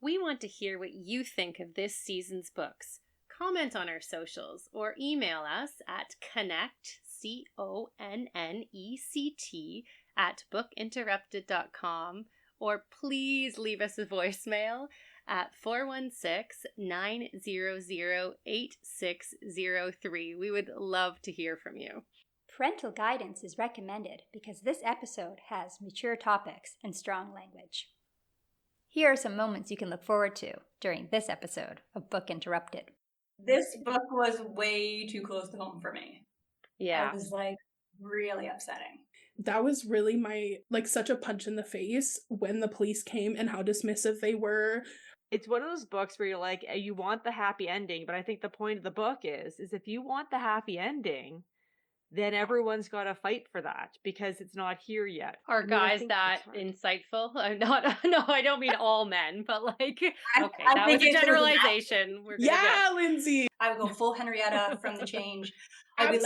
We want to hear what you think of this season's books. Comment on our socials or email us at connect, CONNECT, at bookinterrupted.com, or please leave us a voicemail at 416-900-8603. We would love to hear from you. Parental guidance is recommended because this episode has mature topics and strong language. Here are some moments you can look forward to during this episode of Book Interrupted. This book was way too close to home for me. Yeah. It was really upsetting. That was really such a punch in the face when the police came and how dismissive they were. It's one of those books where you're like, you want the happy ending, but I think the point of the book is if you want the happy ending, then everyone's got to fight for that because it's not here yet. Are guys that insightful? I'm not. No, I don't mean all men, but okay, that was a generalization. Lindsay. I would go full Henrietta from The Change. I would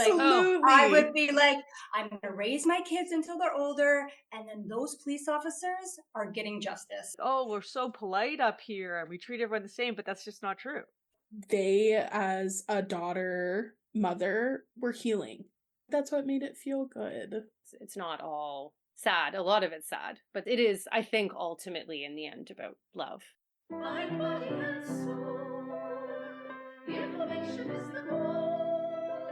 be like, I'm going to raise my kids until they're older, and then those police officers are getting justice. Oh, we're so polite up here, and we treat everyone the same, but that's just not true. They, as a daughter, mother, were healing. That's what made it feel good. It's not all sad. A lot of it's sad. But it is, I think, ultimately, in the end, about love. Mind, body, and soul. Information is the goal.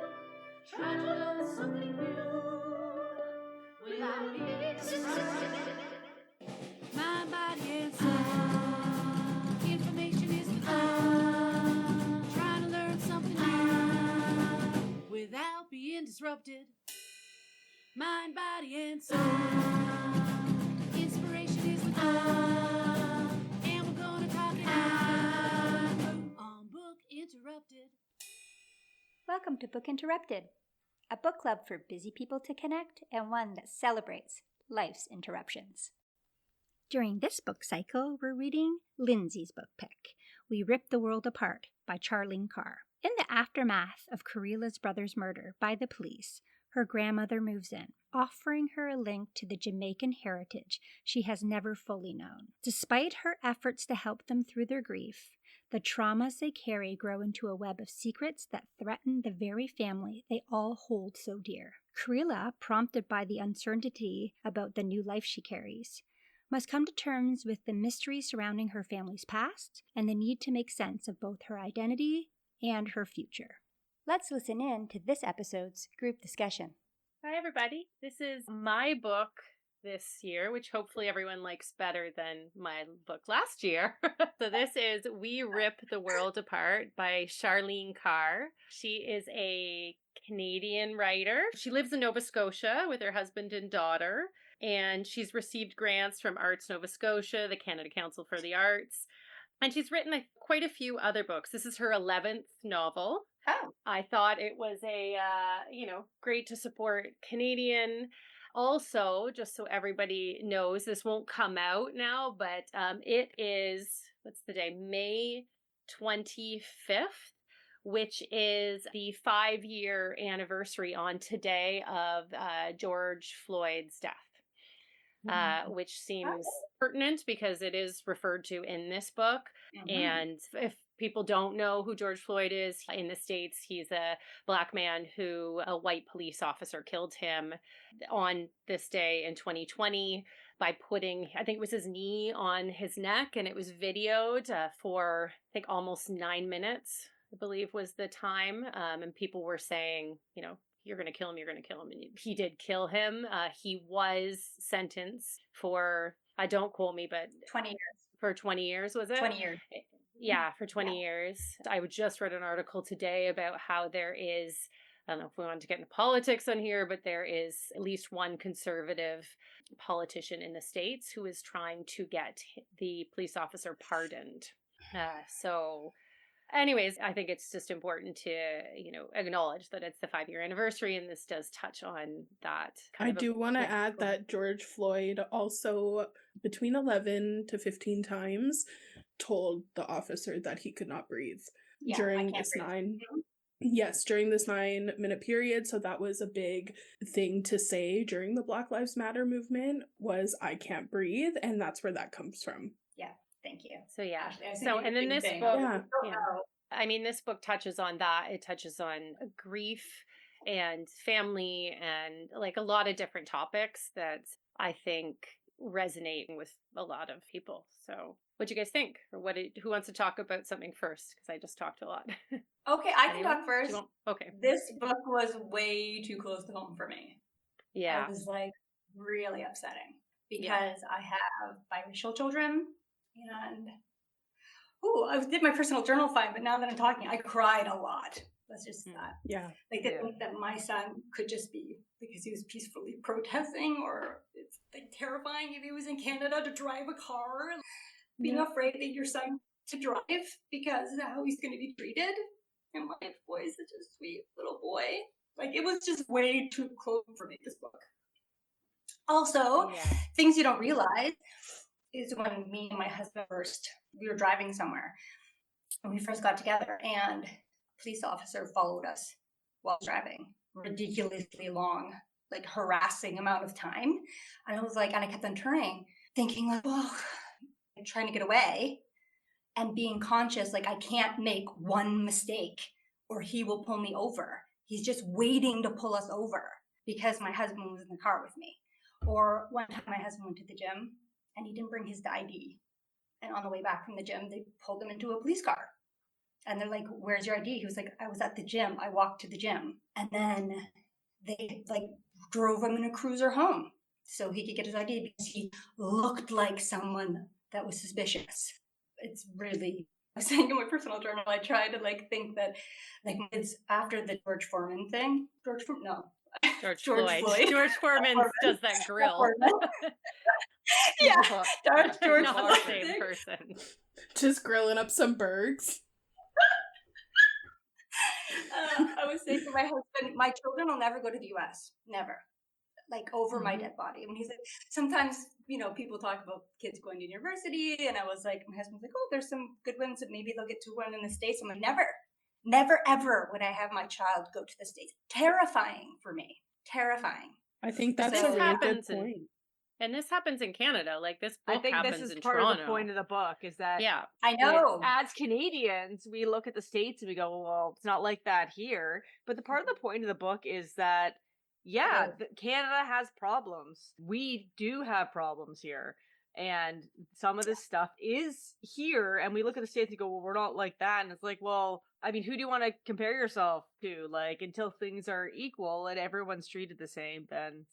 Try to learn something new without being distracted. Mind, body, and soul. Information is the goal. Try to learn something new without being disrupted. Mind, body, and soul. Inspiration is the goal. And we're gonna talk it out on Book Interrupted. Welcome to Book Interrupted, a book club for busy people to connect and one that celebrates life's interruptions. During this book cycle, we're reading Lindsay's book pick, We Rip the World Apart by Charlene Carr. In the aftermath of Karila's brother's murder by the police, her grandmother moves in, offering her a link to the Jamaican heritage she has never fully known. Despite her efforts to help them through their grief, the traumas they carry grow into a web of secrets that threaten the very family they all hold so dear. Karila, prompted by the uncertainty about the new life she carries, must come to terms with the mystery surrounding her family's past and the need to make sense of both her identity and her future. Let's listen in to this episode's group discussion. Hi, everybody. This is my book this year, which hopefully everyone likes better than my book last year. So this is We Rip the World Apart by Charlene Carr. She is a Canadian writer. She lives in Nova Scotia with her husband and daughter, and she's received grants from Arts Nova Scotia, the Canada Council for the Arts, and she's written quite a few other books. This is her 11th novel. Oh. I thought it was great to support Canadian. Also, just so everybody knows, this won't come out now, but it is, what's the day? May 25th, which is the 5-year anniversary on today of George Floyd's death. Which seems pertinent because it is referred to in this book. Mm-hmm. And if people don't know who George Floyd is, in the States, he's a Black man who a white police officer killed him on this day in 2020 by putting, I think it was his knee on his neck, and it was videoed for, I think, almost 9 minutes, I believe was the time. And people were saying, you're going to kill him, you're going to kill him. And he did kill him. He was sentenced for, don't quote me, but 20 years. For 20 years, was it? 20 years. Yeah, for 20 years. I just read an article today about how there is, I don't know if we want to get into politics on here, but there is at least one conservative politician in the States who is trying to get the police officer pardoned. Anyways, I think it's just important to, acknowledge that it's the 5-year anniversary, and this does touch on that. I do want to add that George Floyd also, between 11 to 15 times, told the officer that he could not breathe during this 9-minute period. So that was a big thing to say during the Black Lives Matter movement was, I can't breathe, and that's where that comes from. Yeah. Thank you. So yeah. Ashley, I sent So you a and then big this thing. book, Yeah. yeah. I mean, this book touches on that. It touches on grief and family and like a lot of different topics that I think resonate with a lot of people. So, what do you guys think? Or who wants to talk about something first? Because I just talked a lot. Okay, I can Anyone? talk Do first. you want? Okay. This book was way too close to home for me. Yeah. I was like really upsetting Yeah. because I have biracial children, and I did my personal journal fine, but now that I'm talking, I cried a lot. That's just that. Yeah. Like to think that my son could just be, because he was peacefully protesting, or it's like terrifying if he was in Canada to drive a car, being afraid that your son to drive because of how he's going to be treated. And my boy's such a sweet little boy. Like, it was just way too close for me, this book. Also, Yeah. things you don't realize is when me and my husband we were driving somewhere when we first got together, and a police officer followed us while driving, ridiculously long, like harassing amount of time. And I was like, and I kept on turning, thinking like, oh, trying to get away, and being conscious, like I can't make one mistake or he will pull me over. He's just waiting to pull us over because my husband was in the car with me. Or one time my husband went to the gym and he didn't bring his ID. And on the way back from the gym, they pulled him into a police car. And they're like, where's your ID? He was like, I was at the gym. I walked to the gym. And then they like drove him in a cruiser home so he could get his ID because he looked like someone that was suspicious. It's really, I was saying in my personal journal, I try to like think that like it's after the George Floyd. George Floyd. George Foreman does that grill. Yeah, that's George Not Floyd. the same person. Just grilling up some burgers. I was saying to my husband, my children will never go to the US. Never. Like over my dead body. When he's like, sometimes, people talk about kids going to university, and I was like, my husband's like, oh, there's some good ones that maybe they'll get to one in the States. I'm like, never, ever would I have my child go to the States. Terrifying for me. Terrifying. I think that's So a really good point. And this happens in Canada. Like this book I think happens this is in part Toronto. of the point of the book is that I know. As Canadians, we look at the States and we go, well, it's not like that here. But the part of the point of the book is that, Canada has problems. We do have problems here. And some of this stuff is here. And we look at the States and go, well, we're not like that. And it's like, well, I mean, who do you want to compare yourself to? Like, until things are equal and everyone's treated the same, then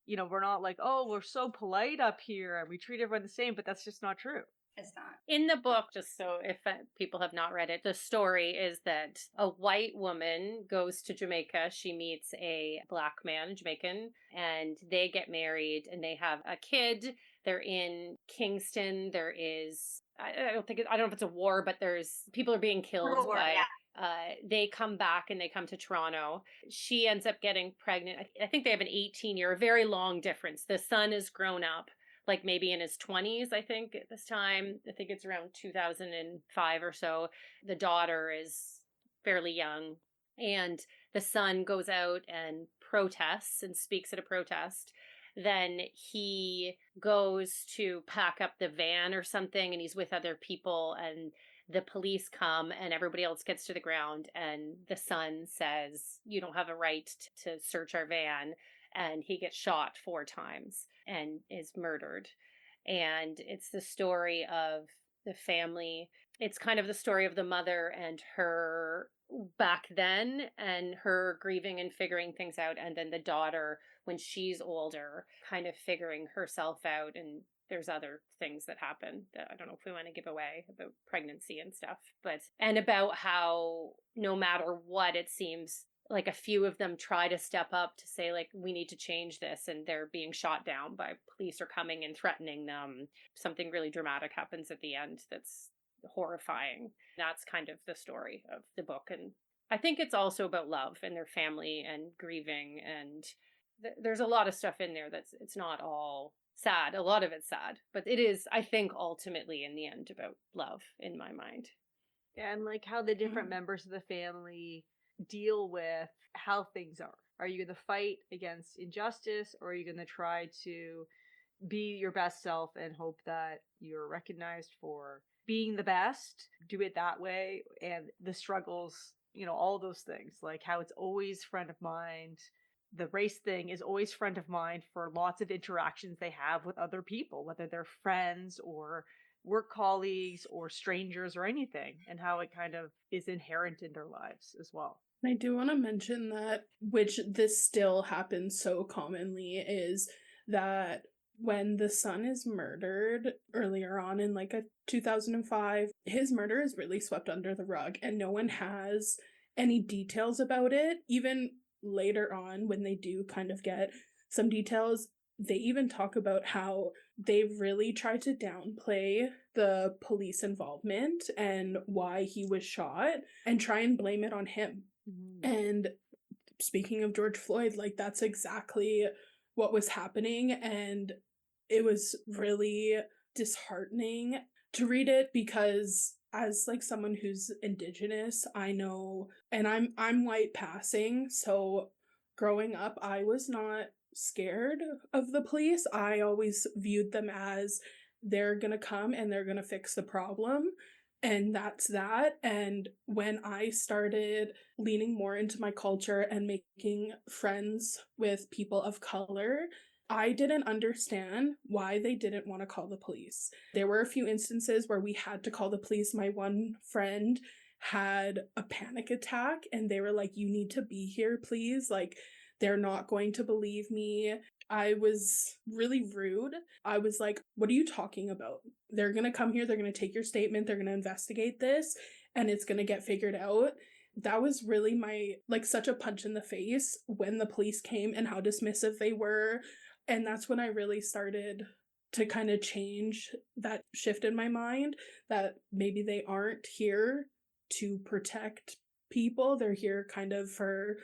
we're not like, oh, we're so polite up here and we treat everyone the same, but that's just not true. It's not. In the book, just so if people have not read it, the story is that a white woman goes to Jamaica. She meets a black man, a Jamaican, and they get married and they have a kid. They're in Kingston. There is, I don't know if it's a war, but there's people are being killed by. They come back and they come to Toronto. She ends up getting pregnant. I think they have an 18-year, a very long difference. The son is grown up, like maybe in his 20s, I think, at this time. I think it's around 2005 or so. The daughter is fairly young. And the son goes out and protests and speaks at a protest. Then he goes to pack up the van or something, and he's with other people, and the police come and everybody else gets to the ground, and the son says, you don't have a right to search our van, and he gets shot 4 times and is murdered. And it's the story of the family. It's kind of the story of the mother and her back then and her grieving and figuring things out, and then the daughter when she's older kind of figuring herself out. And there's other things that happen that I don't know if we want to give away about pregnancy and stuff, and about how no matter what, it seems like a few of them try to step up to say, like, we need to change this, and they're being shot down by police or coming and threatening them. Something really dramatic happens at the end that's horrifying. That's kind of the story of the book. And I think it's also about love and their family and grieving, and there's a lot of stuff in there it's not all sad. A lot of it's sad, but it is, I think, ultimately in the end about love in my mind. And like how the different members of the family deal with how things are. Are you going to fight against injustice, or are you going to try to be your best self and hope that you're recognized for being the best. Do it that way. And the struggles, all those things, like how it's always front of mind. The race thing is always front of mind for lots of interactions they have with other people, whether they're friends or work colleagues or strangers or anything, and how it kind of is inherent in their lives as well. I do want to mention that, which this still happens so commonly, is that when the son is murdered earlier on in like a 2005, his murder is really swept under the rug and no one has any details about it. Even later on, when they do kind of get some details, they even talk about how they really tried to downplay the police involvement and why he was shot and try and blame it on him. And speaking of George Floyd, like that's exactly what was happening, and it was really disheartening to read it because as like someone who's indigenous, I know, and I'm white passing, so growing up I was not scared of the police. I always viewed them as they're going to come and they're going to fix the problem. And that's that. And when I started leaning more into my culture and making friends with people of color, I didn't understand why they didn't want to call the police. There were a few instances where we had to call the police. My one friend had a panic attack and they were like, "You need to be here, please. Like, they're not going to believe me." I was really rude. I was like, "What are you talking about? They're going to come here, they're going to take your statement, they're going to investigate this, and it's going to get figured out." That was really like such a punch in the face when the police came and how dismissive they were. And that's when I really started to kind of change that shift in my mind that maybe they aren't here to protect people. They're here kind of for,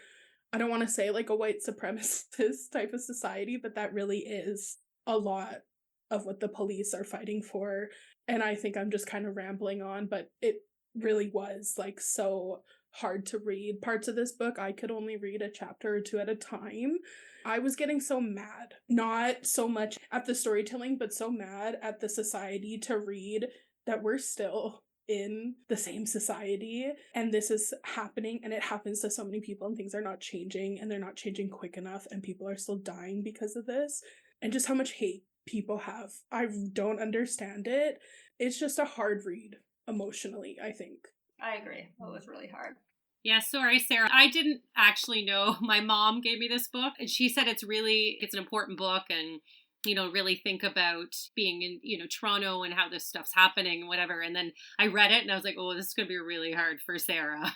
I don't want to say like a white supremacist type of society, but that really is a lot of what the police are fighting for. And I think I'm just kind of rambling on, but it really was like so hard to read. Parts of this book, I could only read a chapter or two at a time. I was getting so mad, not so much at the storytelling, but so mad at the society to read that we're still in the same society and this is happening and it happens to so many people and things are not changing and they're not changing quick enough and people are still dying because of this and just how much hate people have. I don't understand it. It's just a hard read emotionally, I think. I agree. It was really hard. Yeah, sorry, Sarah. I didn't actually know. My mom gave me this book and she said it's an important book and, really think about being in, Toronto and how this stuff's happening and whatever. And then I read it and I was like, oh, this is going to be really hard for Sarah.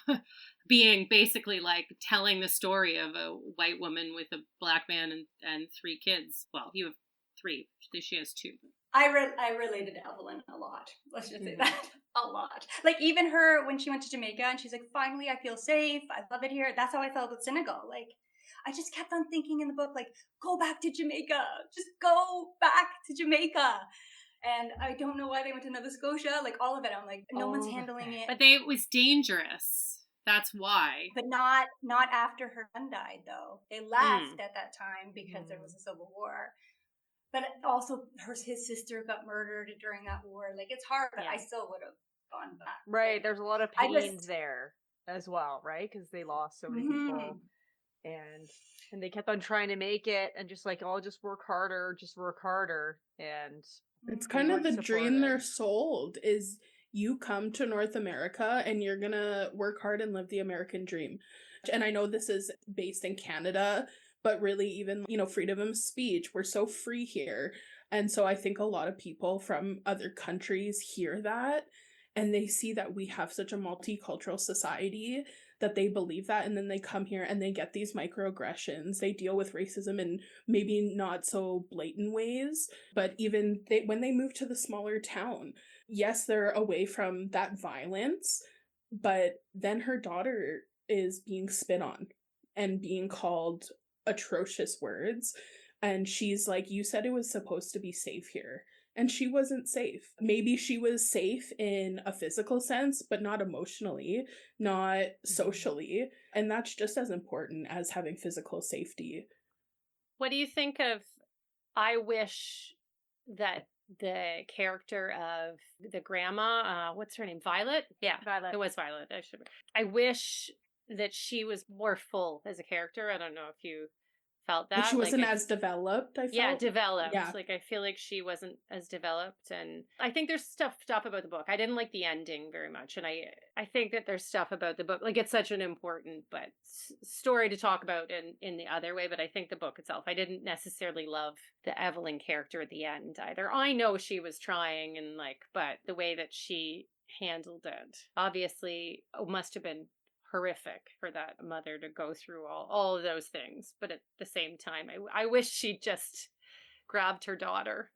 Being basically like telling the story of a white woman with a black man and 3 kids. Well, you have 3. She has 2. I related to Evelyn a lot. Let's just say that. A lot. Like even her when she went to Jamaica and she's like, finally I feel safe. I love it here. That's how I felt with Senegal. Like I just kept on thinking in the book, like, go back to Jamaica. Just go back to Jamaica. And I don't know why they went to Nova Scotia. Like all of it. I'm like, no one's handling it. But it was dangerous. That's why. But not after her son died though. They left at that time because there was a civil war. But also, his sister got murdered during that war. Like, it's hard, but I still would have gone back. Right, there's a lot of pain there as well, right? Because they lost so many people. And they kept on trying to make it and just like, oh, just work harder. And it's kind of the dream they're sold is you come to North America and you're gonna work hard and live the American dream. And I know this is based in Canada, but really even, freedom of speech, we're so free here. And so I think a lot of people from other countries hear that and they see that we have such a multicultural society that they believe that, and then they come here and they get these microaggressions. They deal with racism in maybe not so blatant ways, but even when they move to the smaller town, yes, they're away from that violence, but then her daughter is being spit on and being called atrocious words. And she's like, you said it was supposed to be safe here. And she wasn't safe. Maybe she was safe in a physical sense, but not emotionally, not socially. And that's just as important as having physical safety. What do you think of I wish that the character of the grandma, what's her name? Violet? Yeah, Violet. it was Violet. I wish that she was more full as a character. I don't know if you felt Like she that. wasn't as developed, I Yeah, felt. developed. Yeah. Like I feel like she wasn't as developed, and I think there's stuff about the book. I didn't like the ending very much, and I think that there's stuff about the book. Like it's such an important but story to talk about in the other way, but I think the book itself, I didn't necessarily love the Evelyn character at the end either. I know she was trying and like, but the way that she handled it obviously must have been horrific for that mother to go through all of those things, but at the same time I wish she'd just grabbed her daughter,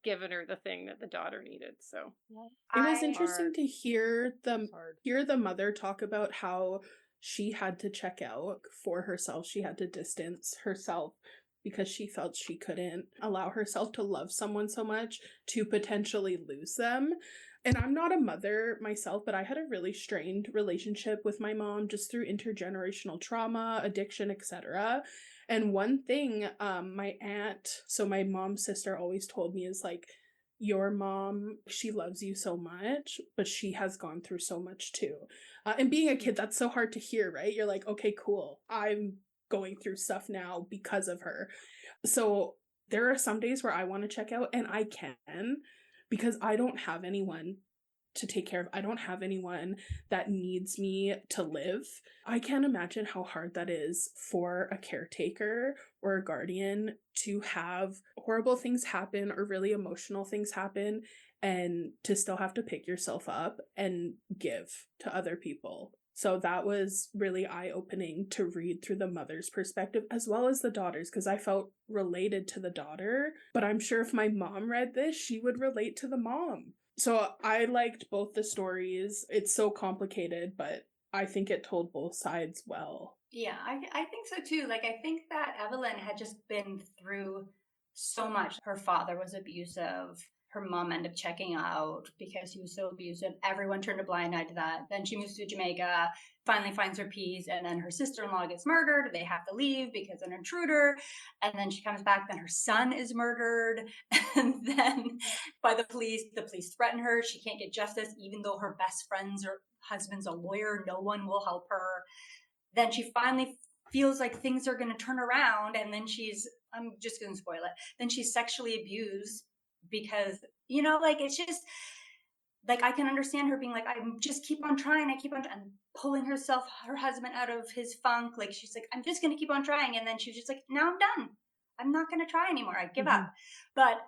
given her the thing that the daughter needed. So It was I interesting Hard. to hear Hard. the mother talk about how she had to check out for herself. She had to distance herself because she felt she couldn't allow herself to love someone so much to potentially lose them. And I'm not a mother myself, but I had a really strained relationship with my mom just through intergenerational trauma, addiction, etc. And one thing my aunt, so my mom's sister, always told me is like, your mom, she loves you so much, but she has gone through so much too. And being a kid, that's so hard to hear, right? You're like, okay, cool. I'm going through stuff now because of her. So there are some days where I want to check out, and I can because I don't have anyone to take care of. I don't have anyone that needs me to live. I can't imagine how hard that is for a caretaker or a guardian to have horrible things happen or really emotional things happen and to still have to pick yourself up and give to other people. So that was really eye-opening to read through the mother's perspective as well as the daughter's, because I felt related to the daughter. But I'm sure if my mom read this, she would relate to the mom. So I liked both the stories. It's so complicated, but I think it told both sides well. Yeah, I think so too. Like, I think that Evelyn had just been through so much. Her father was abusive. Her mom ended up checking out because he was so abusive. Everyone turned a blind eye to that. Then she moves to Jamaica, finally finds her peace, and then her sister-in-law gets murdered. They have to leave because of an intruder. And then she comes back, then her son is murdered. And then by the police threaten her. She can't get justice, even though her best friend's or husband's a lawyer. No one will help her. Then she finally feels like things are going to turn around, and then I'm just going to spoil it, then she's sexually abused because, like, it's just like, I can understand her being like, I just keep on trying, and pulling her husband out of his funk. Like, she's like, I'm just going to keep on trying. And then she's just like, now I'm done. I'm not going to try anymore. I give up. But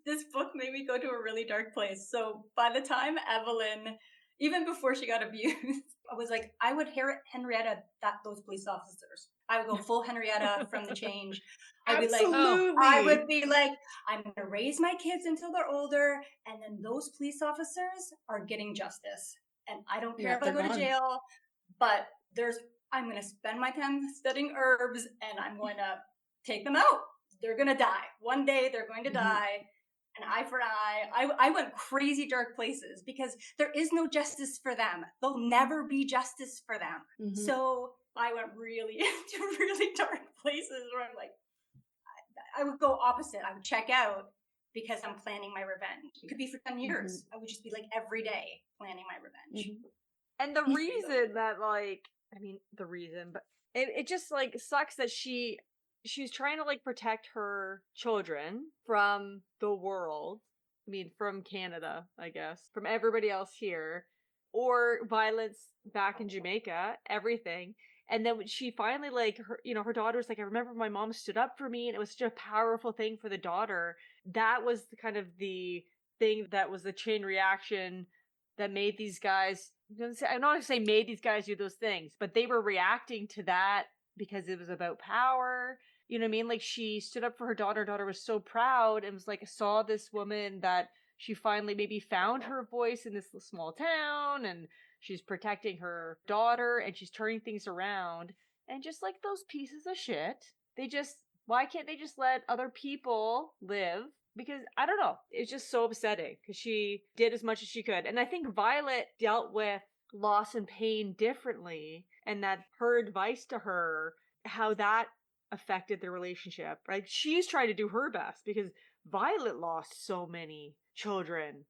this book made me go to a really dark place. So by the time Evelyn, even before she got abused, I was like, I would Henrietta those police officers. I would go full Henrietta from The Change. Absolutely. I would be like, I'm going to raise my kids until they're older, and then those police officers are getting justice. And I don't care Yeah, if I they're go to gone. jail, but I'm going to spend my time studying herbs, and I'm going to take them out. They're going to die. One day they're going to die. An eye for an eye. I went crazy dark places because there is no justice for them. There'll never be justice for them. So I went really into really dark places where I'm like, I would go opposite. I would check out because I'm planning my revenge. It could be for 10 years. I would just be like every day planning my revenge. And the reason that, like, I mean, the reason, but it just, like, sucks that she's trying to, like, protect her children from the world. I mean, from Canada, I guess, from everybody else here, or violence back in Jamaica, everything. And then when she finally, like, her daughter's like, I remember my mom stood up for me, and it was such a powerful thing for the daughter. That was kind of the thing that was the chain reaction that made these guys, I'm not going to say made these guys do those things, but they were reacting to that because it was about power. You know what I mean? Like, she stood up for her daughter. Her daughter was so proud and was like, saw this woman that she finally maybe found her voice in this small town, and she's protecting her daughter and she's turning things around. And just like those pieces of shit, why can't they just let other people live? Because I don't know, it's just so upsetting because she did as much as she could. And I think Violet dealt with loss and pain differently, and that her advice to her, how that affected the relationship, right? She's trying to do her best because Violet lost so many children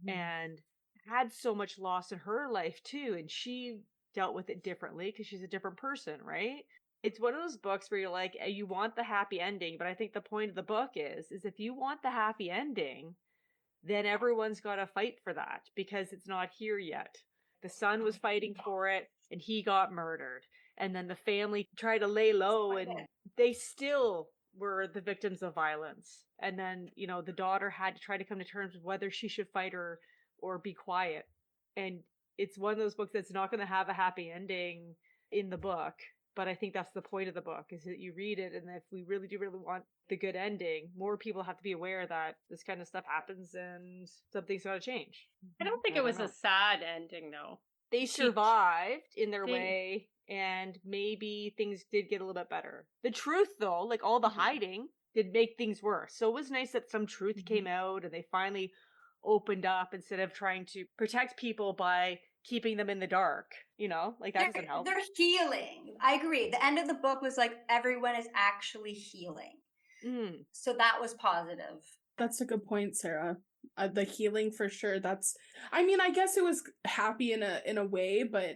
and had so much loss in her life too, and she dealt with it differently because she's a different person, right? It's one of those books where you're like, you want the happy ending, but I think the point of the book is if you want the happy ending, then everyone's got to fight for that because it's not here yet. The son was fighting for it and he got murdered. And then the family tried to lay low and they still were the victims of violence. And then, the daughter had to try to come to terms with whether she should fight or be quiet. And it's one of those books that's not going to have a happy ending in the book. But I think that's the point of the book, is that you read it, and if we really do want the good ending, more people have to be aware that this kind of stuff happens and something's got to change. I don't think it was a sad ending, though. They survived in their way, and maybe things did get a little bit better. The truth, though, like all the hiding, did make things worse. So it was nice that some truth came out, and they finally opened up instead of trying to protect people by keeping them in the dark, like that doesn't help. They're healing. I agree. The end of the book was like everyone is actually healing. So that was positive. That's a good point, Sarah. The healing for sure. I guess it was happy in a way, but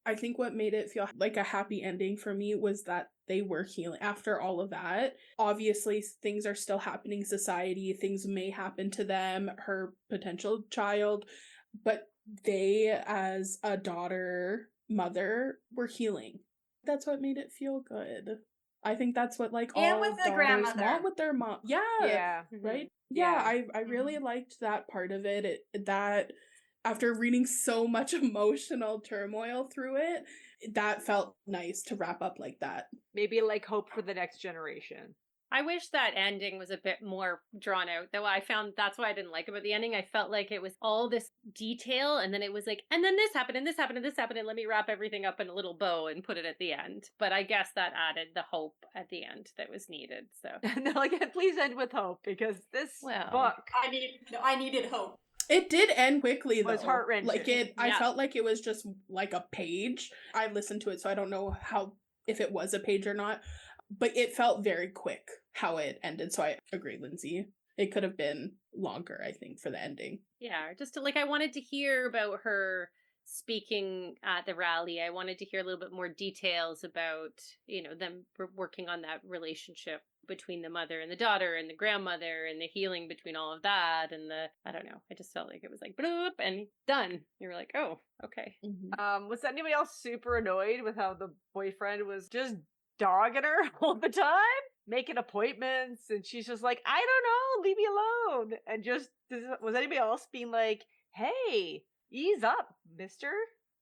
I think what made it feel like a happy ending for me was that they were healing after all of that. Obviously, things are still happening in society. Things may happen to them, her potential child, but they, as a daughter, mother, were healing. That's what made it feel good. I think that's what all with the daughters grandmother. want with their mom. Yeah. Right? Yeah, I really liked that part of it. That after reading so much emotional turmoil through it, that felt nice to wrap up like that. Maybe like hope for the next generation. I wish that ending was a bit more drawn out, though. I found that's why I didn't like about the ending. I felt like it was all this detail, and then it was like, and then this happened, and this happened, and this happened, and let me wrap everything up in a little bow and put it at the end. But I guess that added the hope at the end that was needed. So no, again, please end with hope, because this book, I needed hope. It did end quickly, though. It was heart-wrenching. I felt like it was just like a page. I listened to it, so I don't know if it was a page or not. But it felt very quick how it ended. So I agree, Lindsay. It could have been longer, I think, for the ending. Yeah, just I wanted to hear about her speaking at the rally. I wanted to hear a little bit more details about, them working on that relationship between the mother and the daughter and the grandmother and the healing between all of that. And I don't know, I just felt like it was like, bloop, and done. You were like, oh, okay. Was anybody else super annoyed with how the boyfriend was just dogging her all the time, making appointments, and she's just like, I don't know, leave me alone? And was anybody else being like, hey, ease up, mister?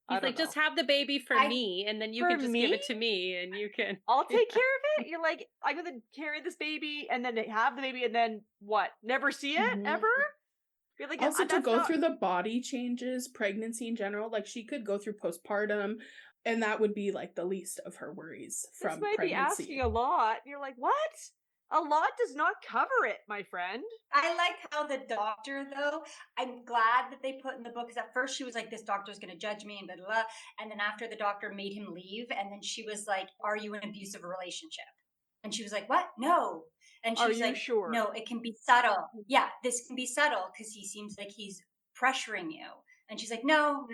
He's like, just have the baby for me, and then you can just give it to me, and you can... I'll take care of it? You're like, I'm going to carry this baby, and then have the baby, and then what? Never see it, ever? You're like, also, to go through the body changes, pregnancy in general, like, she could go through postpartum, and that would be like the least of her worries from pregnancy. This might be asking a lot. You're like, what? A lot does not cover it, my friend. I like how the doctor, though, I'm glad that they put in the book, because at first she was like, this doctor's going to judge me and blah, blah, blah. And then after the doctor made him leave, and then she was like, are you in an abusive relationship? And she was like, what? No. And she was like, sure? No, it can be subtle. Yeah, this can be subtle because he seems like he's pressuring you. And she's like, no.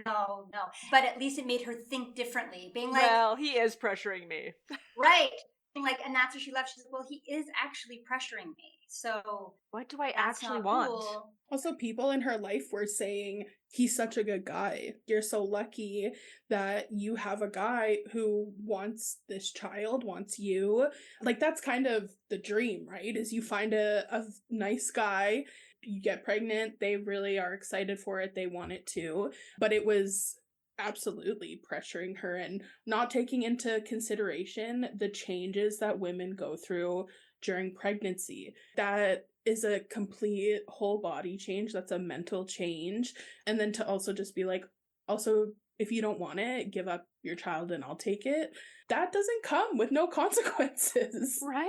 But at least it made her think differently, being like, well, he is pressuring me. Right. And that's where she left. She's like, well, he is actually pressuring me. So what do I actually want? Cool. Also, people in her life were saying, he's such a good guy. You're so lucky that you have a guy who wants this child, wants you. Like, that's kind of the dream, right? Is you find a nice guy, you get pregnant, they really are excited for it, they want it too. But it was absolutely pressuring her and not taking into consideration the changes that women go through during pregnancy. That is a complete whole body change. That's a mental change. And then to also just be like, also, if you don't want it, give up your child and I'll take it. That doesn't come with no consequences. Right?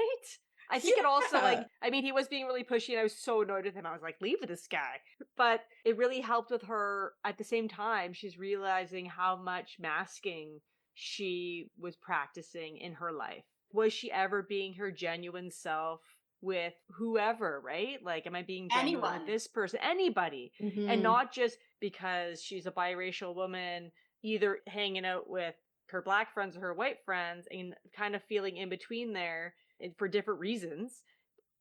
I think it also, he was being really pushy and I was so annoyed with him. I was like, leave this guy. But it really helped with her. At the same time, she's realizing how much masking she was practicing in her life. Was she ever being her genuine self? with whoever, right? Like, am I being genuine with Anyone. this person? Anybody. And not just because she's a biracial woman, either hanging out with her black friends or her white friends and kind of feeling in between there for different reasons,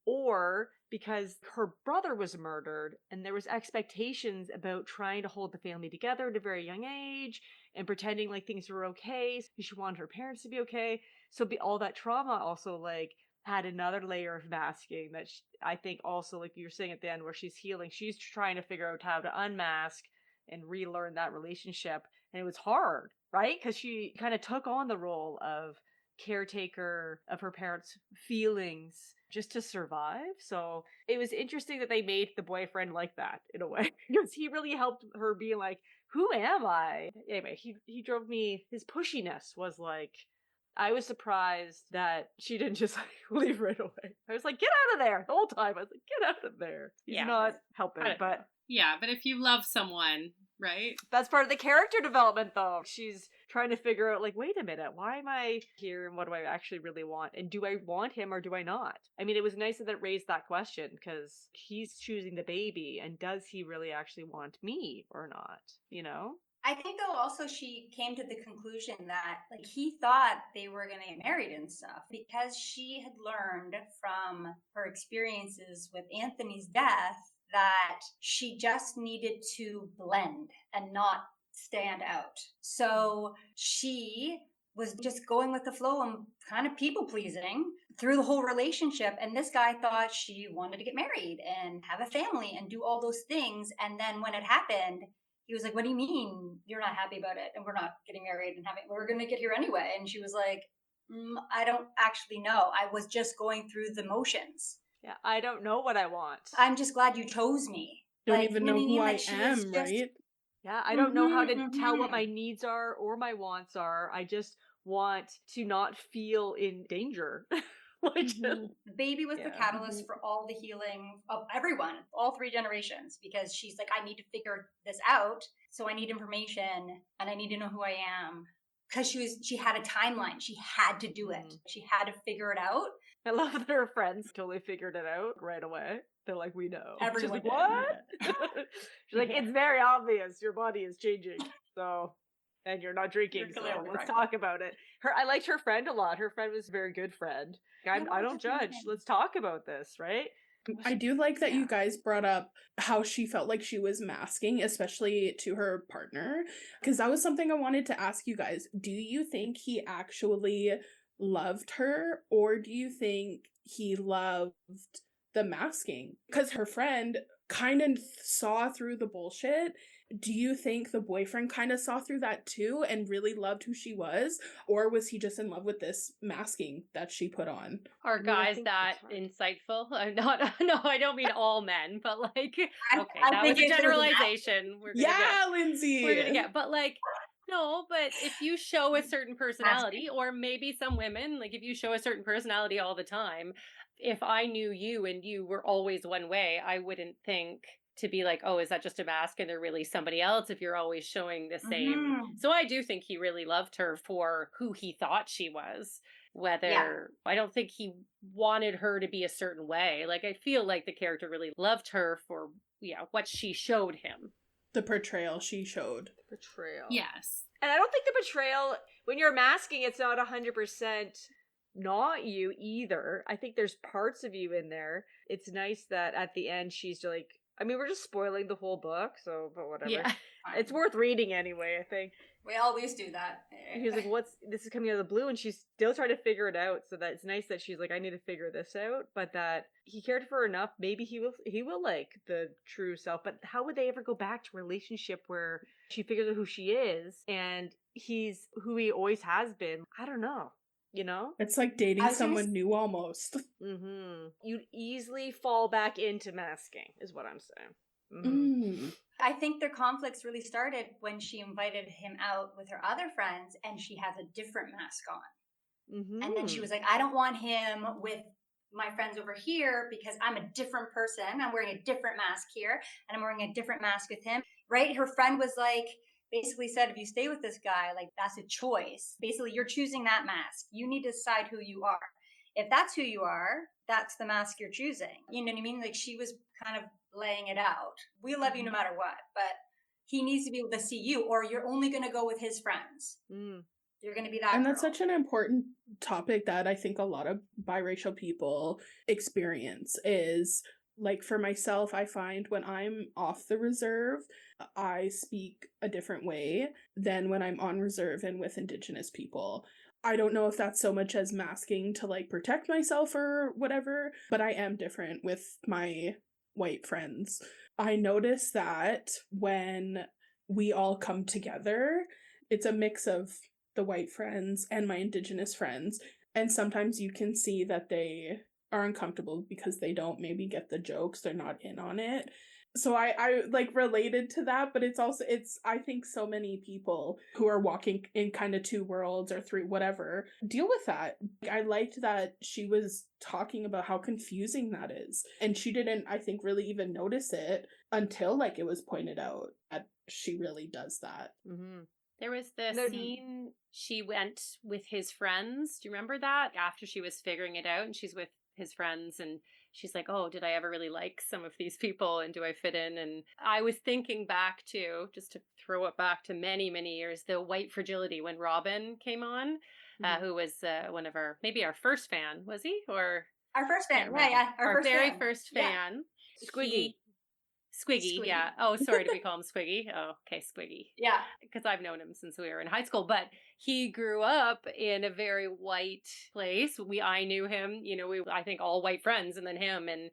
or because her brother was murdered and there was expectations about trying to hold the family together at a very young age and pretending like things were okay. So she wanted her parents to be okay. So all that trauma also like had another layer of masking that I think also, like you were saying at the end, where she's healing, she's trying to figure out how to unmask and relearn that relationship. And it was hard, right? Because she kind of took on the role of caretaker of her parents' feelings just to survive. So it was interesting that they made the boyfriend like that in a way, because he really helped her be like, who am I? Anyway, he drove me, his pushiness was like, I was surprised that she didn't just like leave right away. I was like, get out of there the whole time. I was like, get out of there. He's Yeah. not helping, but Yeah, but if you love someone, right? that's part of the character development, though. She's trying to figure out, like, wait a minute, why am I here and what do I actually really want? And do I want him or do I not? I mean, it was nice that it raised that question because he's choosing the baby, and does he really actually want me or not? You know? I think though also she came to the conclusion that like he thought they were going to get married and stuff because she had learned from her experiences with Anthony's death that she just needed to blend and not stand out. So she was just going with the flow and kind of people pleasing through the whole relationship. And this guy thought she wanted to get married and have a family and do all those things. And then when it happened, he was like, what do you mean you're not happy about it? And we're not getting married and we're going to get here anyway. And she was like, I don't actually know. I was just going through the motions. Yeah, I don't know what I want. I'm just glad you chose me. Don't Like, even you know what who I Like, she was am, just- right? Yeah, I don't know how to tell what my needs are or my wants are. I just want to not feel in danger. The baby was the catalyst for all the healing of everyone, all three generations, because she's like, I need to figure this out. So I need information and I need to know who I am. Because she had a timeline. She had to do it. She had to figure it out. I love that her friends totally figured it out right away. They're like, we know. Everyone She's like, what? She's like, it's very obvious your body is changing. So, and you're not drinking. You're So clearly let's right. talk about it. I liked her friend a lot. Her friend was a very good friend. I don't judge. Let's talk about this, right? I do like that you guys brought up how she felt like she was masking, especially to her partner, because that was something I wanted to ask you guys. Do you think he actually loved her, or do you think he loved the masking? Because her friend kind of saw through the bullshit. Do you think the boyfriend kind of saw through that too and really loved who she was? Or was he just in love with this masking that she put on? Are I guys think that that's hard. insightful? I'm not. No, I don't mean all men, but like, okay, I that think was a if there's an generalization. We're gonna get. Lindsay! We're gonna get, but like, no, but if you show a certain personality, or maybe some women, like if you show a certain personality all the time, if I knew you and you were always one way, I wouldn't think to be like, oh, is that just a mask and they're really somebody else if you're always showing the same. So I do think he really loved her for who he thought she was. Whether I don't think he wanted her to be a certain way. Like I feel like the character really loved her for what she showed him. The portrayal she showed. Betrayal. Yes. And I don't think the betrayal, when you're masking, it's not 100% not you either. I think there's parts of you in there. It's nice that at the end she's like, I mean, we're just spoiling the whole book, so, but whatever. Yeah. It's worth reading anyway, I think. We always do that. And he was like, this is coming out of the blue, and she's still trying to figure it out, so that it's nice that she's like, I need to figure this out, but that he cared for her enough, maybe he will like the true self, but how would they ever go back to a relationship where she figures out who she is, and he's who he always has been? I don't know, you know? It's like dating someone new almost. You'd easily fall back into masking, is what I'm saying. I think their conflicts really started when she invited him out with her other friends and she has a different mask on. And then she was like, I don't want him with my friends over here because I'm a different person. I'm wearing a different mask here and I'm wearing a different mask with him. Right? Her friend was like, basically said, if you stay with this guy, like that's a choice. Basically, you're choosing that mask. You need to decide who you are. if that's who you are, that's the mask you're choosing. You know what I mean? Like, she was kind of laying it out. We love you no matter what, but he needs to be able to see you, or you're only going to go with his friends. You're going to be that And that's girl. such an important topic that I think a lot of biracial people experience is, like, for myself, I find when I'm off the reserve, I speak a different way than when I'm on reserve and with Indigenous people. I don't know if that's so much as masking to, like, protect myself or whatever, but I am different with my white friends. I notice that when we all come together, it's a mix of the white friends and my Indigenous friends, and sometimes you can see that they are uncomfortable because they don't maybe get the jokes, they're not in on it. So I like related to that, but it's I think so many people who are walking in kind of two worlds or three, whatever, deal with that. I liked that she was talking about how confusing that is, and she didn't, I think, really even notice it until, like, it was pointed out that she really does that. There was the scene she went with his friends. Do you remember that? After she was figuring it out and she's with his friends and she's like, oh, did I ever really like some of these people and do I fit in? And I was thinking back to, just to throw it back to many, many years, the White Fragility when Robin came on, who was one of our, maybe our first fan, was he? Or Our first fan, can't remember. yeah, Our first very fan. first Yeah. fan. Squiggy. Squiggy, Squiggy. yeah. Oh, sorry, do we call him Squiggy? Oh, okay, Squiggy. Yeah. Because I've known him since we were in high school, but he grew up in a very white place. I knew him, you know, I think all white friends and then him, and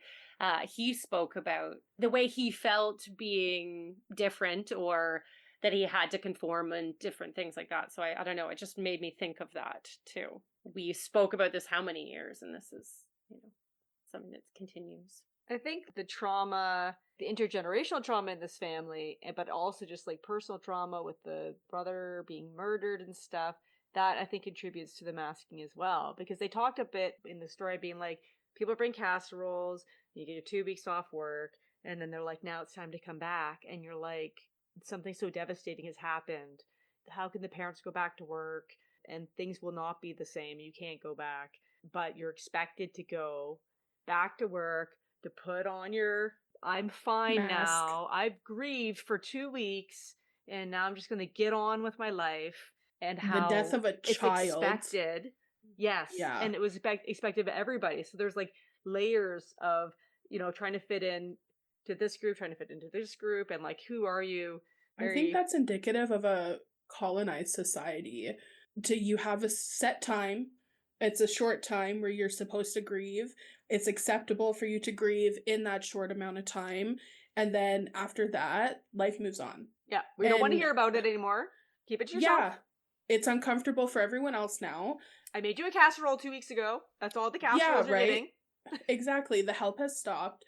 he spoke about the way he felt being different or that he had to conform and different things like that. So I don't know, it just made me think of that too. We spoke about this how many years, and this is, you know, something that continues. I think the trauma, the intergenerational trauma in this family, but also just like personal trauma with the brother being murdered and stuff, that I think contributes to the masking as well. Because they talked a bit in the story being like, people bring casseroles, you get your 2 weeks off work, and then they're like, now it's time to come back. And you're like, something so devastating has happened. How can the parents go back to work? And things will not be the same. You can't go back, but you're expected to go back to work, to put on your I'm fine Mask. now. I've grieved for 2 weeks and now I'm just going to get on with my life, and how The death of a it's child. expected. Yes. Yeah. And it was expected of everybody. So there's like layers of, you know, trying to fit in to this group, trying to fit into this group, and like, who are you? I think that's indicative of a colonized society. You have a set time. It's a short time where you're supposed to grieve. It's acceptable for you to grieve in that short amount of time. And then after that, life moves on. Yeah. We don't want to And- hear about it anymore. Keep it to yourself. Yeah. It's uncomfortable for everyone else now. I made you a casserole 2 weeks ago. That's all the casseroles you're getting. Exactly. The help has stopped.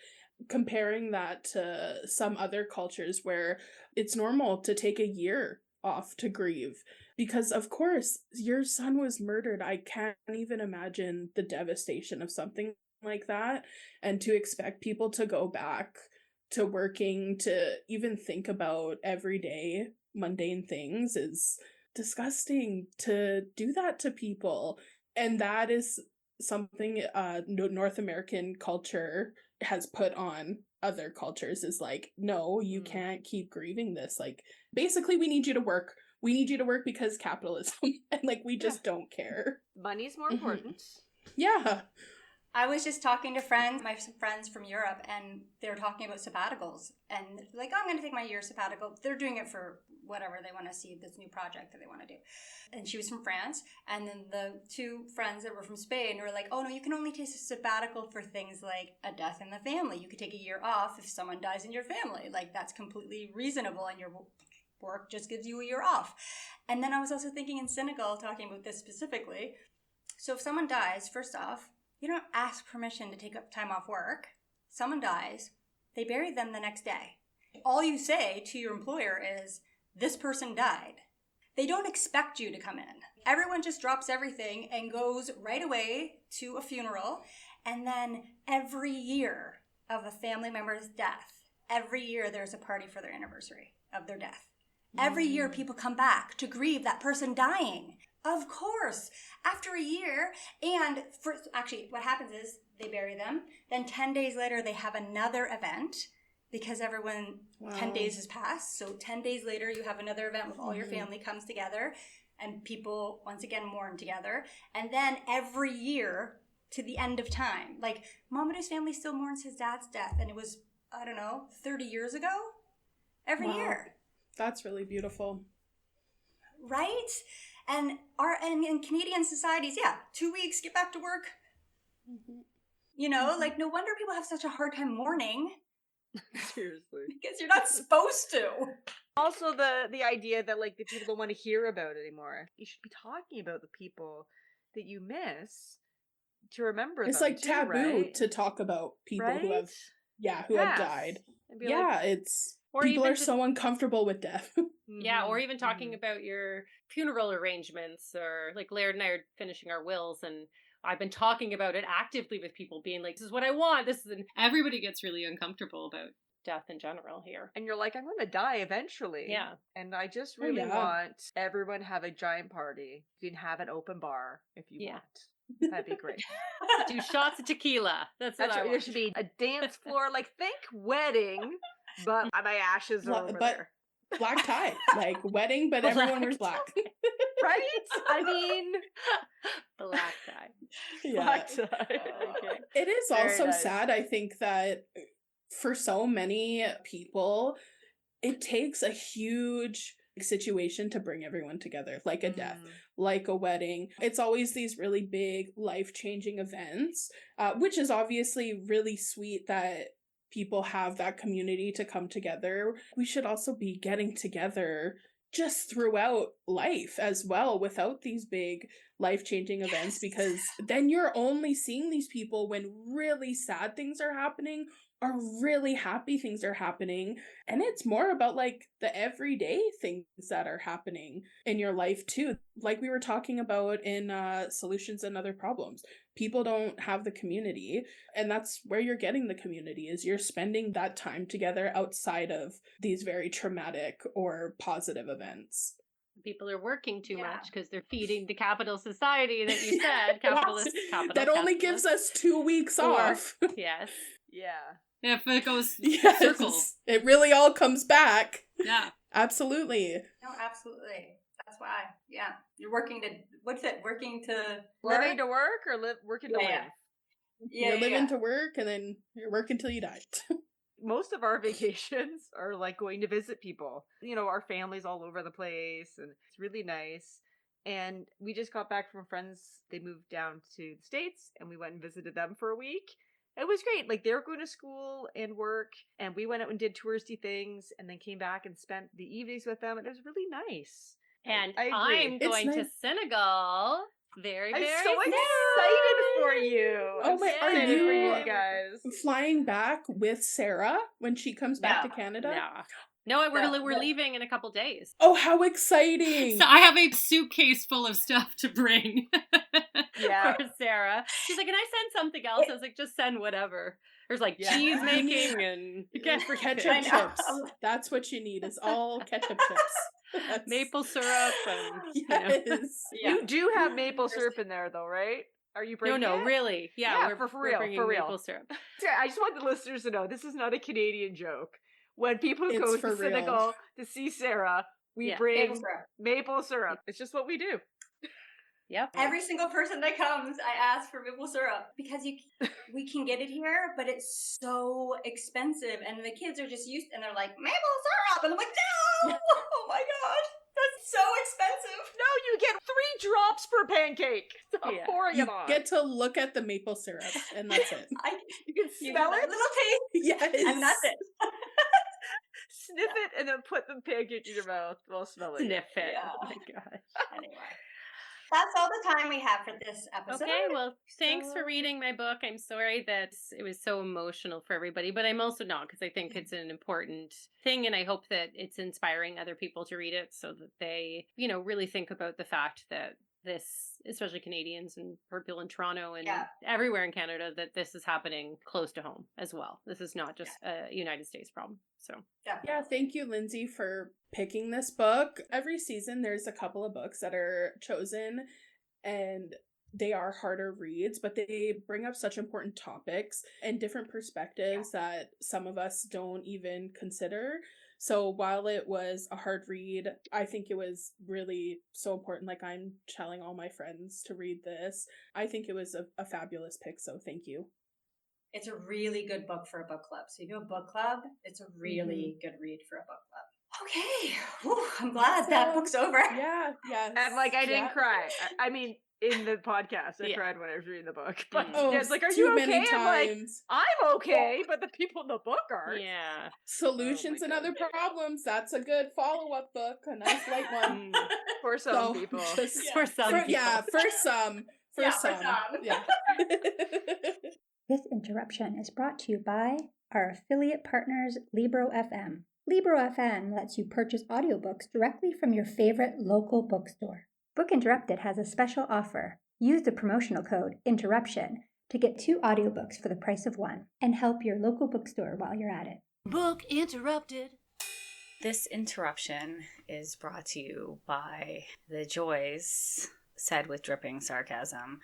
Comparing that to some other cultures where it's normal to take a year off to grieve. Because, of course, your son was murdered. I can't even imagine the devastation of something like that. And to expect people to go back to working, to even think about everyday mundane things is disgusting to do that to people. And that is something North American culture has put on other cultures, is like, no, you can't keep grieving this. Like, basically, we need you to work. We need you to work because capitalism. And like, we just don't care. Money's more important. Yeah. I was just talking to my friends from Europe, and they were talking about sabbaticals. And they're like, oh, I'm going to take my year sabbatical. They're doing it for whatever they want to see, this new project that they want to do. And she was from France. And then the two friends that were from Spain were like, oh, no, you can only take a sabbatical for things like a death in the family. You could take a year off if someone dies in your family. Like, that's completely reasonable, and your work just gives you a year off. And then I was also thinking in Senegal, talking about this specifically. So if someone dies, first off, you don't ask permission to take up time off work. Someone dies, they bury them the next day. All you say to your employer is, this person died. They don't expect you to come in. Everyone just drops everything and goes right away to a funeral. And then every year of a family member's death, every year there's a party for their anniversary of their death. Every year people come back to grieve that person dying. Of course. After a year, and actually what happens is they bury them. Then 10 days later, they have another event because everyone, 10 days has passed. So 10 days later, you have another event with all your family comes together and people once again mourn together. And then every year to the end of time, like Mamadou's family still mourns his dad's death. And it was, I don't know, 30 years ago every year. That's really beautiful. Right? And in Canadian societies, 2 weeks, get back to work. You know, like no wonder people have such a hard time mourning. Seriously. Because you're not supposed to. Also, the idea that like the people don't want to hear about it anymore. You should be talking about the people that you miss to remember It's them like too, taboo right? to talk about people Right? who have died. And be like, It's Or people even are so uncomfortable with death. Yeah, or even talking about your funeral arrangements, or like Laird and I are finishing our wills, and I've been talking about it actively with people, being like, "This is what I want." This is Everybody gets really uncomfortable about death in general here. and you're like, I'm going to die eventually. Yeah. And I just Oh, really yeah. want everyone to have a giant party. You can have an open bar if you Yeah. want. That'd be great. 2 shots of tequila. That's what I There want. should be a dance floor. Like, think wedding, but my ashes are over But there. black tie, like wedding, but everyone wears black. Right? I mean, Black tie. black tie. Okay. It is Very also nice. sad, I think, that for so many people, it takes a huge situation to bring everyone together, like a death, like a wedding. It's always these really big, life-changing events, which is obviously really sweet that people have that community to come together. We should also be getting together just throughout life as well without these big life-changing events, because then you're only seeing these people when really sad things are happening or really happy things are happening. And it's more about like the everyday things that are happening in your life too. Like we were talking about in Solutions and Other Problems. People don't have the community, and that's where you're getting the community, is you're spending that time together outside of these very traumatic or positive events. People are working too much because they're feeding the capital society that you said. Capitalist. That only gives us 2 weeks off. Yes. Yeah. if it goes Yes, circle. it really all comes back. Yeah. Absolutely. No, absolutely. That's why. Yeah. You're working to, what's it? Working to Living to work or working to live? You're living to work, and then you're working till you die. Most of our vacations are like going to visit people. You know, our family's all over the place, and it's really nice. And we just got back from friends. They moved down to the States, and we went and visited them for a week. It was great. Like, they were going to school and work, and we went out and did touristy things, and then came back and spent the evenings with them, and it was really nice. And I agree. I'm It's going to nice. Senegal. Very, I'm very so soon. excited for you. Oh I'm my- so are excited for you- you guys. Flying back with Sarah when she comes back to Canada? No, No, we're leaving in a couple days. Oh, how exciting! So I have a suitcase full of stuff to bring. Yeah. For Sarah. She's like, can I send something else? I was like, just send whatever. There's like Yeah. cheese making and ketchup I know. chips. That's what you need, is all ketchup chips. That's- maple syrup and Yes. You do have maple syrup in there, though, right? Are you bringing No, it? really. Yeah, we're for real, bringing for real. maple syrup. Yeah, I just want the listeners to know this is not a Canadian joke. When people It's go for to real. Senegal to see Sarah, we Yeah. bring maple syrup. It's just what we do. Yep. Every single person that comes, I ask for maple syrup because we can get it here, but it's so expensive, and the kids are just used, and they're like maple syrup, and I'm like, no, oh my god, that's so expensive. No, you get 3 drops per pancake. I'm Yeah. pouring You it on. get to look at the maple syrup, and that's it. You can You smell get a it, little taste, Yes. and that's it. sniff it, and then put the pancake in your mouth while smelling it. Sniff it. Yeah. Oh my gosh. Anyway, that's all the time we have for this episode. Okay, well, thanks for So- reading my book. I'm sorry that it was so emotional for everybody, but I'm also not, because I think it's an important thing, and I hope that it's inspiring other people to read it so that they, really think about the fact that this, especially Canadians and people in Toronto and everywhere in Canada, that this is happening close to home as well. This is not just a United States problem. So Yeah, thank you, Lindsay, for picking this book. Every season, there's a couple of books that are chosen, and they are harder reads, but they bring up such important topics and different perspectives that some of us don't even consider. So while it was a hard read, I think it was really so important. Like, I'm telling all my friends to read this. I think it was a fabulous pick, so thank you. It's a really good book for a book club. So you do a book club, it's a really good read for a book club. Okay. Whew, I'm glad that book's over. Yeah, yes. And like, I didn't yeah. cry. I mean, in the podcast, I Yeah. cried when I was reading the book. But Oh, it's like, are too you okay? many I'm like, times. I'm okay, but the people in the book aren't. yeah. Solutions Oh and my other problems. That's a good follow-up book. A nice light one. For some So, people. just For some people. yeah, for some. For Yeah, for some. some. Yeah. This interruption is brought to you by our affiliate partners, Libro FM. Libro FM lets you purchase audiobooks directly from your favorite local bookstore. Book Interrupted has a special offer. Use the promotional code INTERRUPTION to get 2 audiobooks for the price of 1 and help your local bookstore while you're at it. Book interrupted. This interruption is brought to you by the joys, said with dripping sarcasm,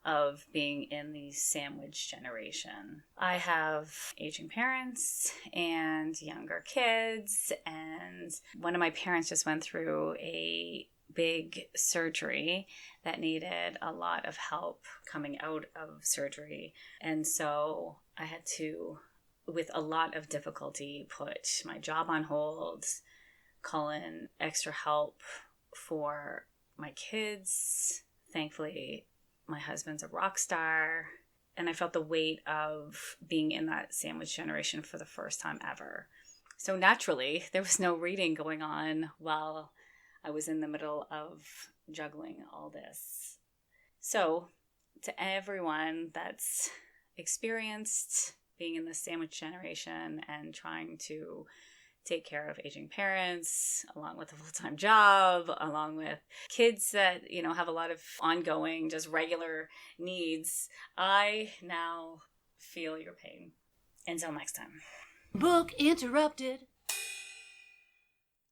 of being in the sandwich generation. I have aging parents and younger kids, and one of my parents just went through a big surgery that needed a lot of help coming out of surgery. And so I had to, with a lot of difficulty, put my job on hold, call in extra help for my kids. Thankfully, my husband's a rock star, and I felt the weight of being in that sandwich generation for the first time ever. So naturally, there was no reading going on while I was in the middle of juggling all this. So to everyone that's experienced being in the sandwich generation and trying to take care of aging parents, along with a full-time job, along with kids that, have a lot of ongoing, just regular needs, I now feel your pain. Until next time. Book interrupted.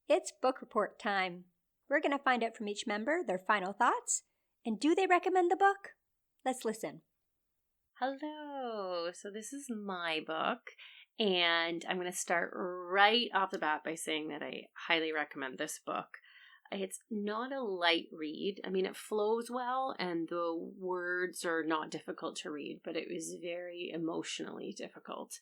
It's book report time. We're going to find out from each member their final thoughts, and do they recommend the book? Let's listen. Hello. So this is my book, and I'm going to start right off the bat by saying that I highly recommend this book. It's not a light read. I mean, it flows well, and the words are not difficult to read, but it was very emotionally difficult.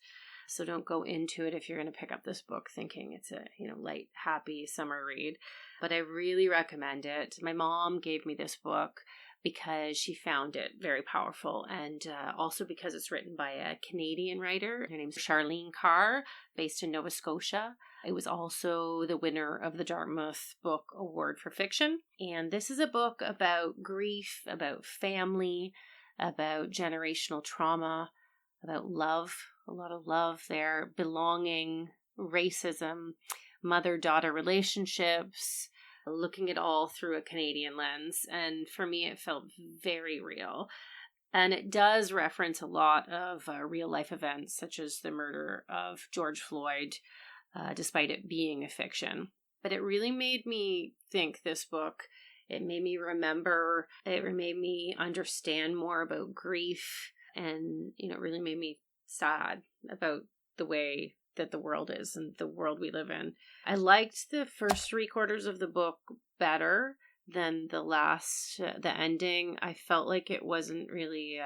So don't go into it if you're going to pick up this book thinking it's a, light, happy summer read. But I really recommend it. My mom gave me this book because she found it very powerful, and also because it's written by a Canadian writer. Her name's Charlene Carr, based in Nova Scotia. It was also the winner of the Dartmouth Book Award for Fiction. And this is a book about grief, about family, about generational trauma, about love, a lot of love there, belonging, racism, mother-daughter relationships, looking at all through a Canadian lens. And for me, it felt very real. And it does reference a lot of real life events, such as the murder of George Floyd, despite it being a fiction. But it really made me think, this book. It made me remember, it made me understand more about grief, and, it really made me sad about the way that the world is and the world we live in. I liked the first 3/4 of the book better than the last, the ending. I felt like it wasn't really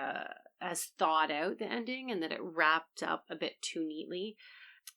as thought out, the ending, and that it wrapped up a bit too neatly.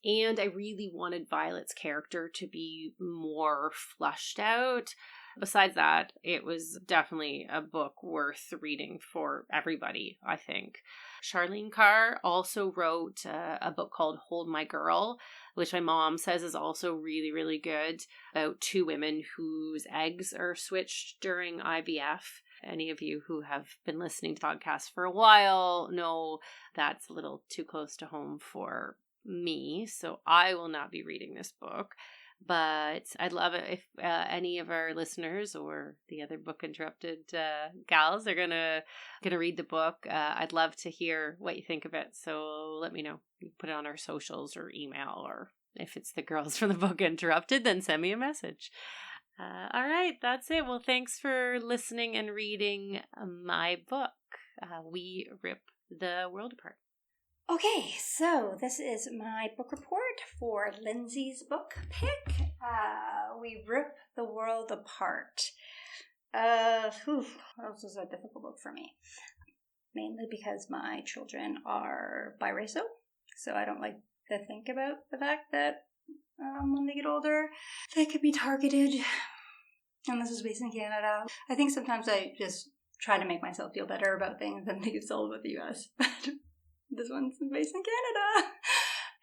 And I really wanted Violet's character to be more fleshed out. Besides that, it was definitely a book worth reading for everybody, I think. Charlene Carr also wrote a book called Hold My Girl, which my mom says is also really, really good, about 2 women whose eggs are switched during IVF. Any of you who have been listening to podcasts for a while know that's a little too close to home for me, so I will not be reading this book. But I'd love it if any of our listeners or the other Book Interrupted gals are gonna read the book. I'd love to hear what you think of it. So let me know. You can put it on our socials or email or if it's the girls from the book Interrupted, then send me a message. All right, that's it. Well, thanks for listening and reading my book, We Rip the World Apart. Okay, so this is my book report for Lindsay's book pick. We Rip the World Apart. This was a difficult book for me. Mainly because my children are biracial, so I don't like to think about the fact that when they get older, they could be targeted. And this is based in Canada. I think sometimes I just try to make myself feel better about things and think it's all about the US. But this one's based in Canada.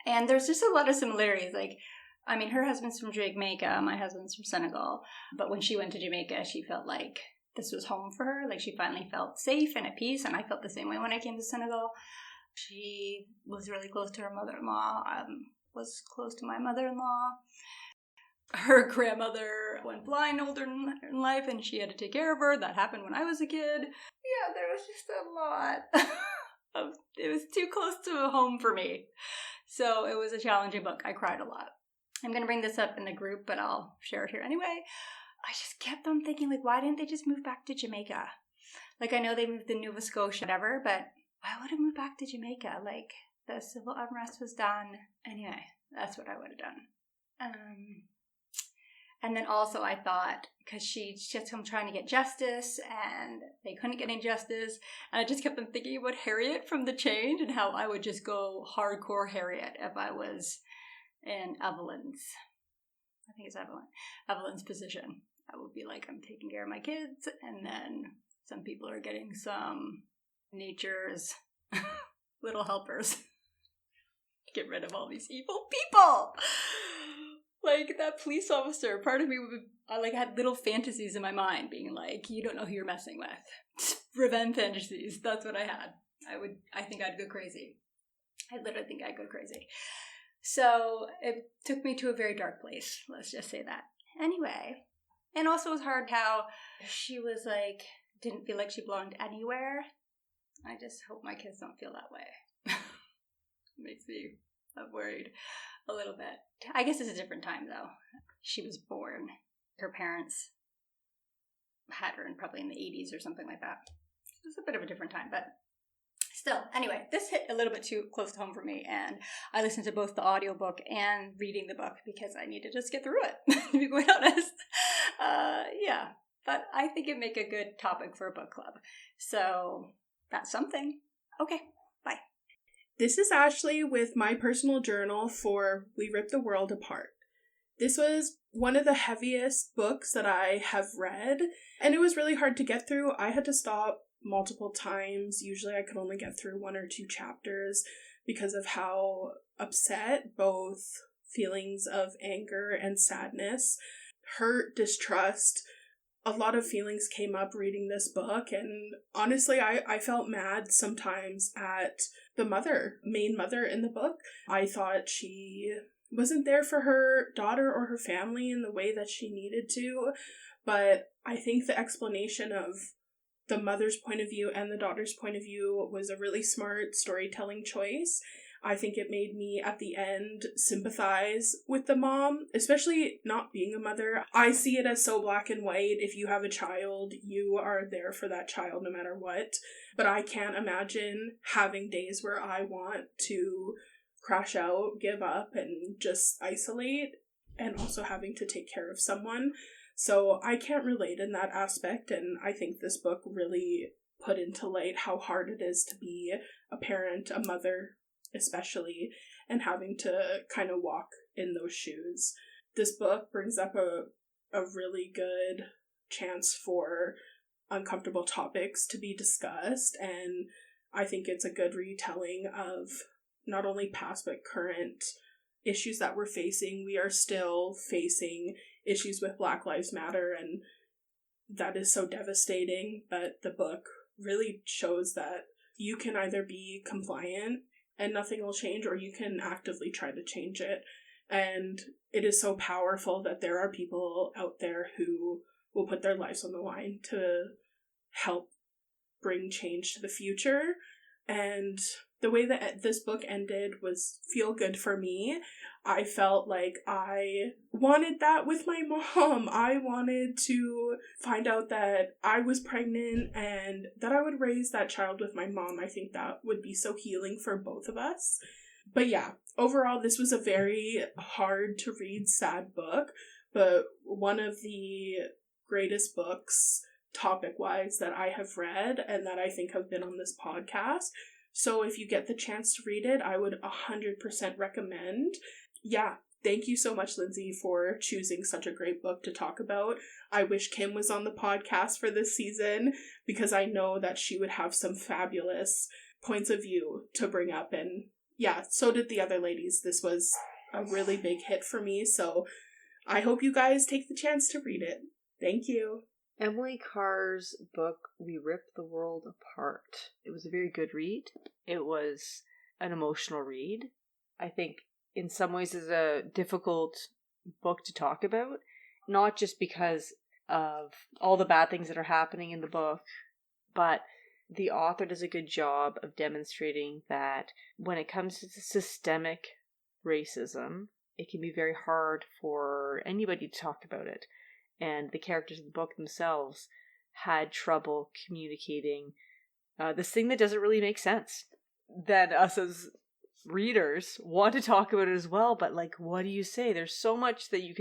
And there's just a lot of similarities. Like, I mean, her husband's from Jamaica, my husband's from Senegal. But when she went to Jamaica, she felt like this was home for her. Like, she finally felt safe and at peace. And I felt the same way when I came to Senegal. She was really close to her mother-in-law, was close to my mother-in-law. Her grandmother went blind older in life, and she had to take care of her. That happened when I was a kid. Yeah, there was just a lot. It was too close to home for me. So it was a challenging book. I cried a lot. I'm going to bring this up in the group, but I'll share it here anyway. I just kept on thinking, like, why didn't they just move back to Jamaica? Like, I know they moved to Nova Scotia, whatever, but why would I move back to Jamaica? Like, the civil unrest was done. Anyway, that's what I would have done. And then also I thought, because she's just trying to get justice, and they couldn't get any justice, and I just kept on thinking about Harriet from The Change, and how I would just go hardcore Harriet if I was in Evelyn's, I think it's Evelyn's position. I would be like, I'm taking care of my kids, and then some people are getting some nature's little helpers. Get rid of all these evil people! Like, that police officer, part of me I had little fantasies in my mind, being like, you don't know who you're messing with. Revenge fantasies, that's what I had. I think I'd go crazy. I literally think I'd go crazy. So, it took me to a very dark place, let's just say that. Anyway, and also it was hard how she was like, didn't feel like she belonged anywhere. I just hope my kids don't feel that way. Makes me worried a little bit. I guess it's a different time, though. She was born. Her parents had her probably in the 80s or something like that. It was a bit of a different time, but still. Anyway, this hit a little bit too close to home for me, and I listened to both the audiobook and reading the book because I need to just get through it, to be quite honest. Yeah, but I think it'd make a good topic for a book club. So that's something. Okay, bye. This is Ashley with my personal journal for We Rip the World Apart. This was one of the heaviest books that I have read, and it was really hard to get through. I had to stop multiple times. Usually I could only get through 1 or 2 chapters because of how upset, both feelings of anger and sadness, hurt, distrust. A lot of feelings came up reading this book, and honestly, I felt mad sometimes at the main mother in the book. I thought she wasn't there for her daughter or her family in the way that she needed to, but I think the explanation of the mother's point of view and the daughter's point of view was a really smart storytelling choice. I think it made me, at the end, sympathize with the mom, especially not being a mother. I see it as so black and white. If you have a child, you are there for that child no matter what. But I can't imagine having days where I want to crash out, give up, and just isolate, and also having to take care of someone. So I can't relate in that aspect, and I think this book really put into light how hard it is to be a parent, a mother, especially, and having to kind of walk in those shoes. This book brings up a really good chance for uncomfortable topics to be discussed, and I think it's a good retelling of not only past but current issues that we're facing. We are still facing issues with Black Lives Matter, and that is so devastating, but the book really shows that you can either be compliant and nothing will change, or you can actively try to change it. And it is so powerful that there are people out there who will put their lives on the line to help bring change to the future. And the way that this book ended was feel good for me. I felt like I wanted that with my mom. I wanted to find out that I was pregnant and that I would raise that child with my mom. I think that would be so healing for both of us. But yeah, overall, this was a very hard to read, sad book, but one of the greatest books topic-wise that I have read and that I think have been on this podcast. So if you get the chance to read it, I would 100% recommend. Yeah, thank you so much, Lindsay, for choosing such a great book to talk about. I wish Kim was on the podcast for this season because I know that she would have some fabulous points of view to bring up. And yeah, so did the other ladies. This was a really big hit for me, so I hope you guys take the chance to read it. Thank you. Emily Carr's book, We Rip the World Apart. It was a very good read. It was an emotional read. I think in some ways is a difficult book to talk about, not just because of all the bad things that are happening in the book, but the author does a good job of demonstrating that when it comes to systemic racism, it can be very hard for anybody to talk about it. And the characters of the book themselves had trouble communicating this thing that doesn't really make sense. Then us as readers want to talk about it as well, but like, what do you say? There's so much that you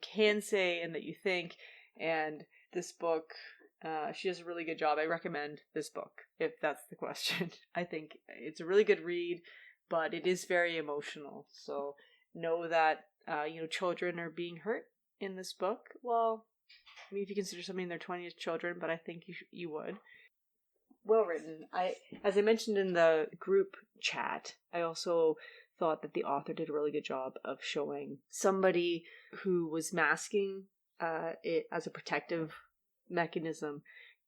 can say and that you think, and this book, she does a really good job. I recommend this book, if that's the question. I think it's a really good read, but it is very emotional. So know that, children are being hurt in this book. Well, I mean, if you consider somebody in their 20s children, but I think you would. Well written. As I mentioned in the group chat, I also thought that the author did a really good job of showing somebody who was masking it as a protective mechanism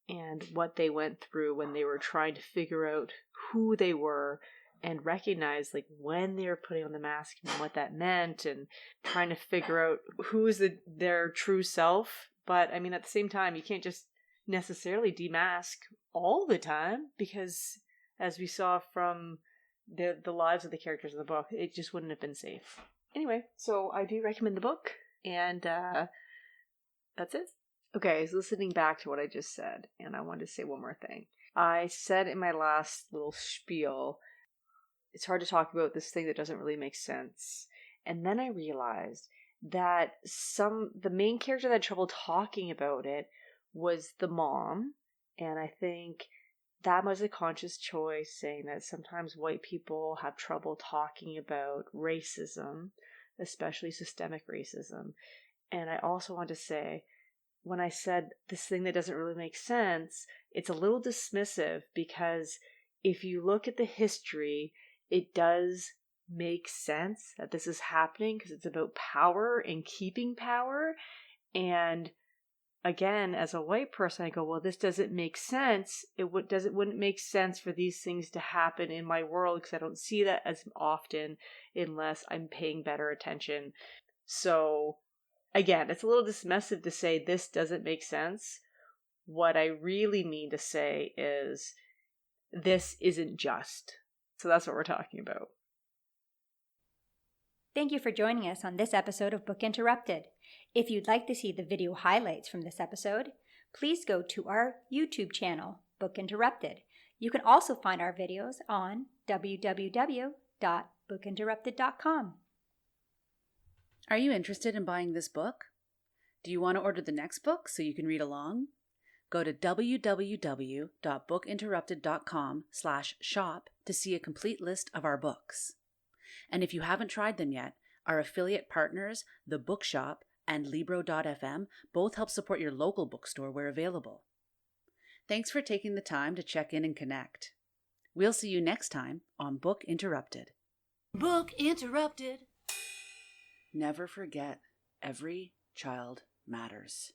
and what they went through when they were trying to figure out who they were and recognize like when they were putting on the mask and what that meant and trying to figure out who is their true self. But I mean, at the same time, you can't just necessarily demask all the time because, as we saw from the lives of the characters in the book, it just wouldn't have been safe. Anyway, so I do recommend the book, and that's it. Okay, I was listening back to what I just said, and I wanted to say one more thing. I said in my last little spiel, it's hard to talk about this thing that doesn't really make sense. And then I realized that the main character that had trouble talking about it was the mom. And I think that was a conscious choice, saying that sometimes white people have trouble talking about racism, especially systemic racism. And I also want to say, when I said this thing that doesn't really make sense, it's a little dismissive because if you look at the history, it does make sense that this is happening because it's about power and keeping power. And again, as a white person, I go, well, this doesn't make sense. It wouldn't make sense for these things to happen in my world because I don't see that as often unless I'm paying better attention. So again, it's a little dismissive to say this doesn't make sense. What I really mean to say is this isn't just. So that's what we're talking about. Thank you for joining us on this episode of Book Interrupted. If you'd like to see the video highlights from this episode, please go to our YouTube channel, Book Interrupted. You can also find our videos on www.bookinterrupted.com. Are you interested in buying this book? Do you want to order the next book so you can read along? Go to www.bookinterrupted.com/shop to see a complete list of our books. And if you haven't tried them yet, our affiliate partners, The Bookshop and Libro.fm, both help support your local bookstore where available. Thanks for taking the time to check in and connect. We'll see you next time on Book Interrupted. Book Interrupted. Never forget, every child matters.